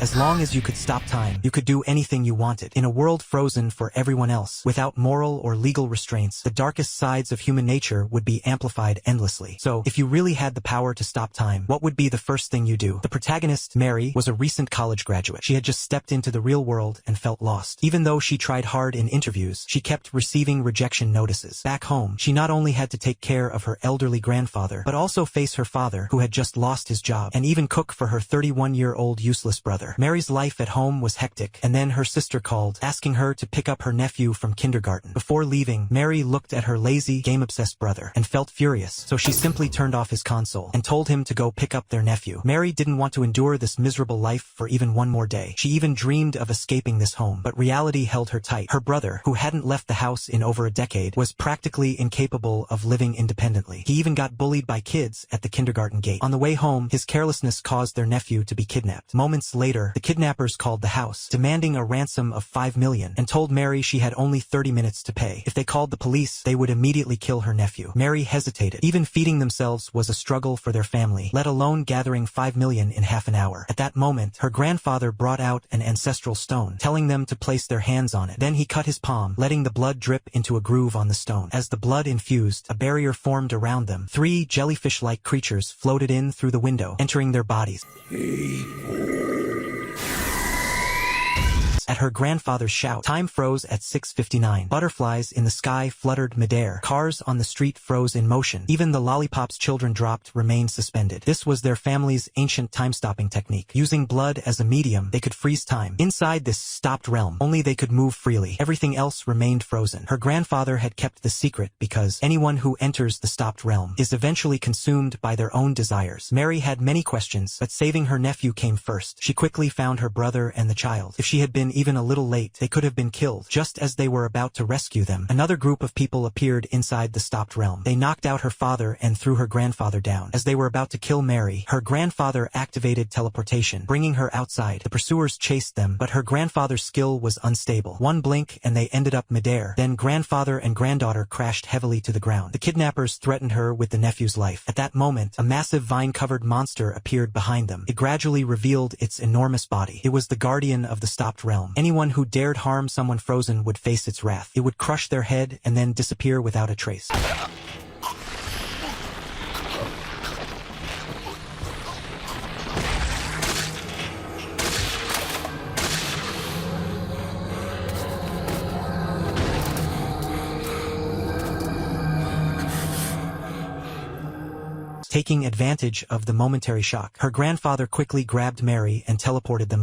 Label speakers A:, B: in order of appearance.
A: As long as you could stop time, you could do anything you wanted. In a world frozen for everyone else, without moral or legal restraints, the darkest sides of human nature would be amplified endlessly. So, if you really had the power to stop time, what would be the first thing you do? The protagonist, Mary, was a recent college graduate. She had just stepped into the real world and felt lost. Even though she tried hard in interviews, she kept receiving rejection notices. Back home, she not only had to take care of her elderly grandfather, but also face her father, who had just lost his job, and even cook for her 31-year-old useless brother. Mary's life at home was hectic, and then her sister called, asking her to pick up her nephew from kindergarten. Before leaving, Mary looked at her lazy, game-obsessed brother, and felt furious, so she simply turned off his console, and told him to go pick up their nephew. Mary didn't want to endure this miserable life for even one more day. She even dreamed of escaping this home, but reality held her tight. Her brother, who hadn't left the house in over a decade, was practically incapable of living independently. He even got bullied by kids at the kindergarten gate. On the way home, his carelessness caused their nephew to be kidnapped. Moments later, the kidnappers called the house, demanding a ransom of $5 million, and told Mary she had only 30 minutes to pay. If they called the police, they would immediately kill her nephew. Mary hesitated. Even feeding themselves was a struggle for their family, let alone gathering $5 million in half an hour. At that moment, her grandfather brought out an ancestral stone, telling them to place their hands on it. Then he cut his palm, letting the blood drip into a groove on the stone. As the blood infused, a barrier formed around them. 3 jellyfish-like creatures floated in through the window, entering their bodies. At her grandfather's shout, time froze at 6:59. Butterflies in the sky fluttered midair. Cars on the street froze in motion. Even the lollipops children dropped remained suspended. This was their family's ancient time-stopping technique. Using blood as a medium, they could freeze time. Inside this stopped realm, only they could move freely. Everything else remained frozen. Her grandfather had kept the secret because anyone who enters the stopped realm is eventually consumed by their own desires. Mary had many questions, but saving her nephew came first. She quickly found her brother and the child. If she had been even a little late, they could have been killed. Just as they were about to rescue them, another group of people appeared inside the stopped realm. They knocked out her father and threw her grandfather down. As they were about to kill Mary, her grandfather activated teleportation, bringing her outside. The pursuers chased them, but her grandfather's skill was unstable. One blink and they ended up midair. Then grandfather and granddaughter crashed heavily to the ground. The kidnappers threatened her with the nephew's life. At that moment, a massive vine-covered monster appeared behind them. It gradually revealed its enormous body. It was the guardian of the stopped realm. Anyone who dared harm someone frozen would face its wrath. It would crush their head and then disappear without a trace. Taking advantage of the momentary shock, her grandfather quickly grabbed Mary and teleported them